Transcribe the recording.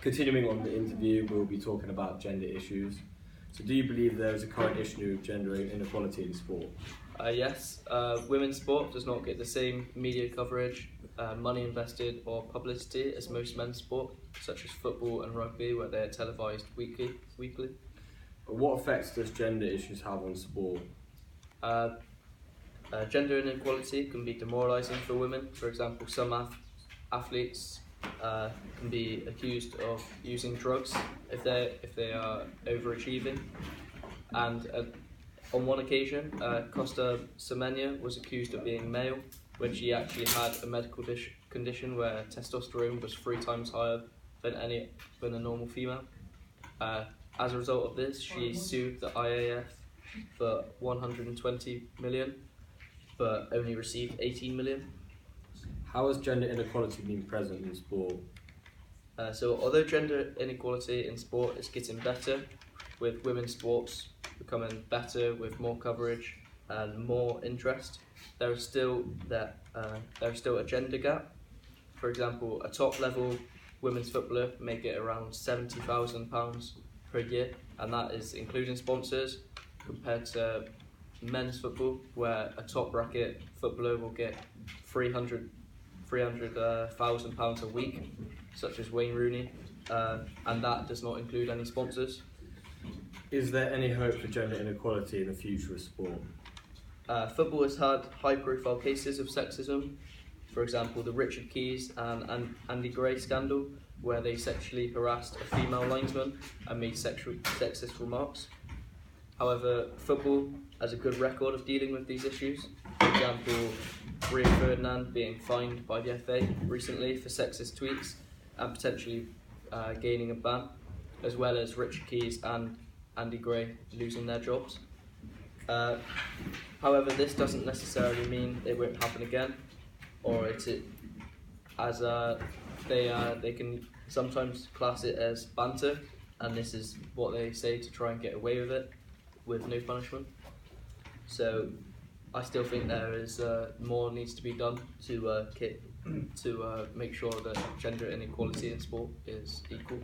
Continuing on the interview, we'll be talking about gender issues. So do you believe there is a current issue of gender inequality in sport? Yes, women's sport does not get the same media coverage, money invested or publicity as most men's sport, such as football and rugby, where they're televised weekly. What effects does gender issues have on sport? Gender inequality can be demoralising for women. For example, some athletes can be accused of using drugs if they are overachieving. And on one occasion, Costa Semenya was accused of being male when she actually had a medical condition where testosterone was 3 times higher than a normal female. As a result of this, she sued the IAF for 120 million, but only received 18 million. How has gender inequality been present in sport? So although gender inequality in sport is getting better, with women's sports becoming better with more coverage and more interest, there is still a gender gap. For example, a top level women's footballer may get around £70,000 per year, and that is including sponsors, compared to men's football, where a top bracket footballer will get £300,000 a week, such as Wayne Rooney, and that does not include any sponsors. Is there any hope for gender inequality in the future of sport? Football has had high-profile cases of sexism. For example, the Richard Keys and Andy Gray scandal, where they sexually harassed a female linesman and made sexist remarks. However, football has a good record of dealing with these issues. For example, Rio Ferdinand being fined by the FA recently for sexist tweets and potentially gaining a ban, as well as Richard Keys and Andy Gray losing their jobs. However, this doesn't necessarily mean it won't happen again, or they can sometimes class it as banter, and this is what they say to try and get away with it with no punishment. So I still think there is more needs to be done to make sure that gender inequality in sport is equal.